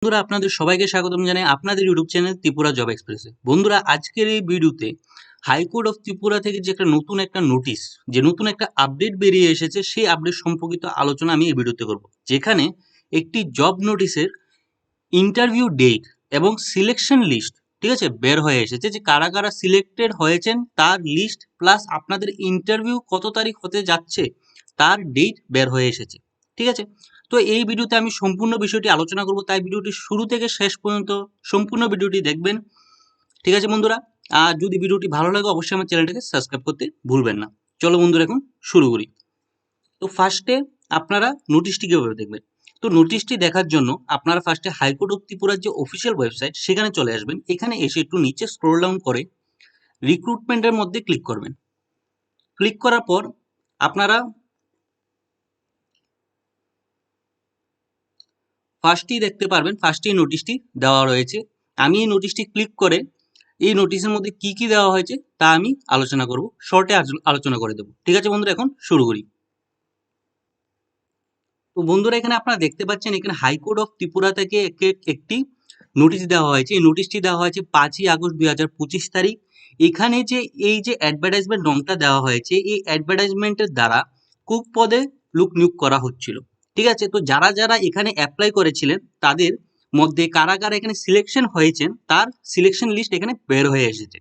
বন্ধুরা আপনাদের সবাইকে স্বাগতম জানাই আপনাদের ইউটিউব চ্যানেল ত্রিপুরা জব এক্সপ্রেসে। বন্ধুরা আজকের এই ভিডিওতে হাইকোর্ট অফ ত্রিপুরা থেকে যে নতুন একটা নোটিশ, যে নতুন একটা আপডেট বেরিয়ে এসেছে, সেই আপডেট সম্পর্কিত আলোচনা আমি এই ভিডিওতে করব। যেখানে একটি জব নোটিশের ইন্টারভিউ ডেট এবং সিলেকশন লিস্ট, ঠিক আছে, বের হয়ে এসেছে। যে কারা কারা সিলেক্টেড হয়েছেন তার লিস্ট, প্লাস আপনাদের ইন্টারভিউ কত তারিখ হতে যাচ্ছে তার ডেট বের হয়ে এসেছে, ঠিক আছে। তো এই ভিডিওতে আমি সম্পূর্ণ বিষয়টি আলোচনা করব, তাই ভিডিওটি শুরু থেকে শেষ পর্যন্ত সম্পূর্ণ ভিডিওটি দেখবেন, ঠিক আছে বন্ধুরা। আর যদি ভিডিওটি ভালো লাগে অবশ্যই আমার চ্যানেলটাকে সাবস্ক্রাইব করতে ভুলবেন না। চলো বন্ধুরা এখন শুরু করি। তো ফার্স্টে আপনারা নোটিশটি কিভাবে দেখবেন? তো নোটিশটি দেখার জন্য আপনারা ফার্স্টে হাইকোর্ট অফ ত্রিপুরার যে অফিসিয়াল ওয়েবসাইট সেখানে চলে আসবেন। এখানে এসে একটু নিচে স্ক্রল ডাউন করে রিক্রুটমেন্টের মধ্যে ক্লিক করবেন। ক্লিক করার পর আপনারা ফার্স্টেই দেখতে পারবেন, ফার্স্টেই নোটিশটি দেওয়া রয়েছে। আমি এই নোটিশটি ক্লিক করে এই নোটিশের মধ্যে কি কি দেওয়া হয়েছে তা আমি আলোচনা করব, শর্টে আলোচনা করে দেবো, ঠিক আছে বন্ধুরা। এখন শুরু করি। তো বন্ধুরা এখানে আপনারা দেখতে পাচ্ছেন, এখানে হাইকোর্ট অফ ত্রিপুরা থেকে একটি নোটিশ দেওয়া হয়েছে। এই নোটিশটি দেওয়া হয়েছে 5ই আগস্ট 2025 তারিখ। এখানে যে এই যে অ্যাডভার্টাইজমেন্ট নংটা দেওয়া হয়েছে, এই অ্যাডভার্টাইজমেন্টের দ্বারা কুক পদে লোক নিয়োগ করা হচ্ছিল, ঠিক আছে। তো যারা যারা এখানে অ্যাপ্লাই করেছিলেন তাদের মধ্যে কারা কারা এখানে সিলেকশন হয়েছেন তার সিলেকশন লিস্ট এখানে বের হয়ে এসেছে।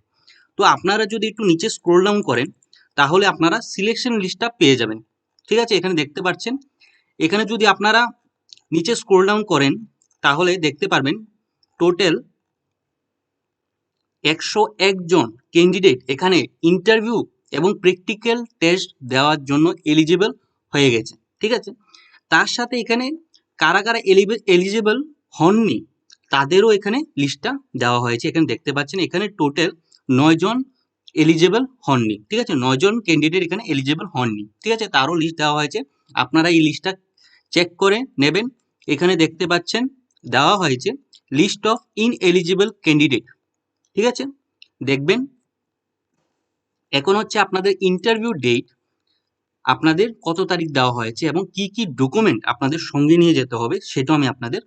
তো আপনারা যদি একটু নিচে স্ক্রল ডাউন করেন তাহলে আপনারা সিলেকশন লিস্টটা পেয়ে যাবেন, ঠিক আছে। এখানে দেখতে পাচ্ছেন, এখানে যদি আপনারা নিচে স্ক্রল ডাউন করেন তাহলে দেখতে পারবেন টোটাল 101 জন ক্যান্ডিডেট এখানে ইন্টারভিউ এবং প্র্যাকটিক্যাল টেস্ট দেওয়ার জন্য এলিজিবল হয়ে গেছে, ঠিক আছে। তার সাথে এখানে কারা কারা এলিজিবল হননি তাদেরও এখানে লিস্টটা দেওয়া হয়েছে। এখানে দেখতে পাচ্ছেন এখানে টোটাল 9 জন এলিজিবল হননি, ঠিক আছে। 9 জন ক্যান্ডিডেট এখানে এলিজিবল হননি, ঠিক আছে, তারও লিস্ট দেওয়া হয়েছে। আপনারা এই লিস্টটা চেক করে নেবেন। এখানে দেখতে পাচ্ছেন দেওয়া হয়েছে লিস্ট অফ ইনএলিজিবল ক্যান্ডিডেট, ঠিক আছে, দেখবেন। এখন হচ্ছে আপনাদের ইন্টারভিউ ডেট আপনাদের কত তারিখ দেওয়া হয়েছে এবং কি কি ডকুমেন্ট আপনাদের সঙ্গে নিয়ে যেতে হবে সেটাও আমি আপনাদের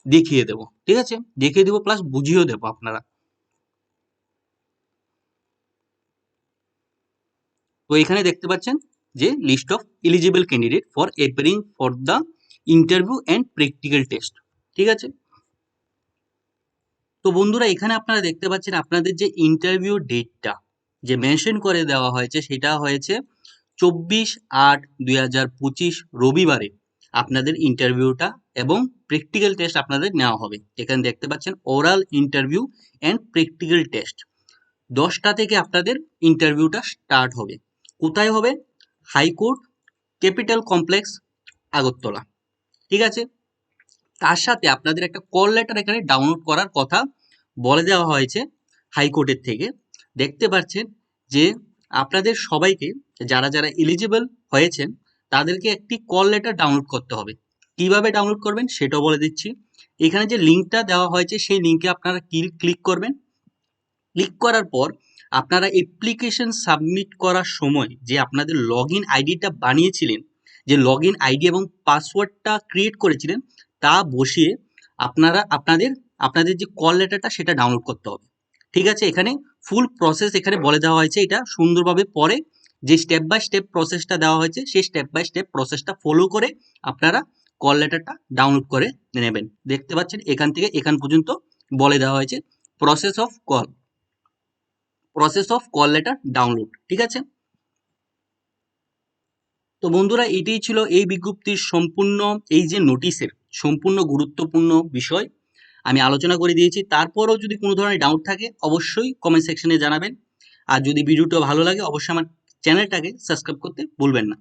দেখিয়ে দেবো, ঠিক আছে, দেখিয়ে দেবো প্লাস বুঝিয়েও দেবো আপনারা। তো এখানে দেখতে পাচ্ছেন যে list of eligible candidate for appearing for the interview and practical test, ঠিক আছে। তো বন্ধুরা এখানে আপনারা দেখতে পাচ্ছেন আপনাদের যে ইন্টারভিউ ডেটটা যে মেনশন করে দেওয়া হয়েছে সেটা হয়েছে 24/8/2025 রবিবারে আপনাদের ইন্টারভিউটা এবং প্র্যাকটিক্যাল টেস্ট আপনাদের নেওয়া হবে। এখানে দেখতে পাচ্ছেন oral interview and practical test 10টা থেকে আপনাদের ইন্টারভিউটা স্টার্ট হবে। কোথায় হবে? হাইকোর্ট ক্যাপিটাল কমপ্লেক্স, আগরতলা, ঠিক আছে। তার সাথে আপনাদের একটা কল লেটার এখানে ডাউনলোড করার কথা বলে দেওয়া হয়েছে হাইকোর্টের থেকে। দেখতে পাচ্ছেন যে আপনাদের সবাইকে যারা যারা এলিজিবল হয়েছেন তাদেরকে একটি কল লেটার ডাউনলোড করতে হবে। কিভাবে ডাউনলোড করবেন সেটাও বলে দিচ্ছি। এখানে যে লিঙ্কটা দেওয়া হয়েছে সেই লিঙ্কে আপনারা ক্লিক করবেন। ক্লিক করার পর আপনারা অ্যাপ্লিকেশন সাবমিট করার সময় যে আপনাদের লগ ইন আইডিটা বানিয়েছিলেন, যে লগ ইন আইডি এবং পাসওয়ার্ডটা ক্রিয়েট করেছিলেন তা বসিয়ে আপনারা আপনাদের যে কল লেটারটা সেটা ডাউনলোড করতে হবে, ঠিক আছে। এখানে ফুল প্রসেস এখানে বলে দেওয়া হয়েছে, এটা সুন্দরভাবে পরে যে স্টেপ বাই স্টেপ প্রসেসটা দেওয়া হয়েছে সেই স্টেপ বাই স্টেপ প্রসেসটা ফলো করে আপনারা কল লেটারটা ডাউনলোড করে নেবেন। দেখতে পাচ্ছেন এখান থেকে এখান পর্যন্ত বলে দেওয়া হয়েছে process of call letter download, ঠিক আছে। তো বন্ধুরা এটাই ছিল এই বিজ্ঞপ্তির সম্পূর্ণ, এই যে নোটিশের সম্পূর্ণ গুরুত্বপূর্ণ বিষয় আমি আলোচনা করে দিয়েছি। তারপরও যদি কোনো ধরনের ডাউট থাকে অবশ্যই কমেন্ট সেকশনে জানাবেন। আর যদি ভিডিওটা ভালো লাগে অবশ্যই আমার চ্যানেলটাকে সাবস্ক্রাইব করতে ভুলবেন না।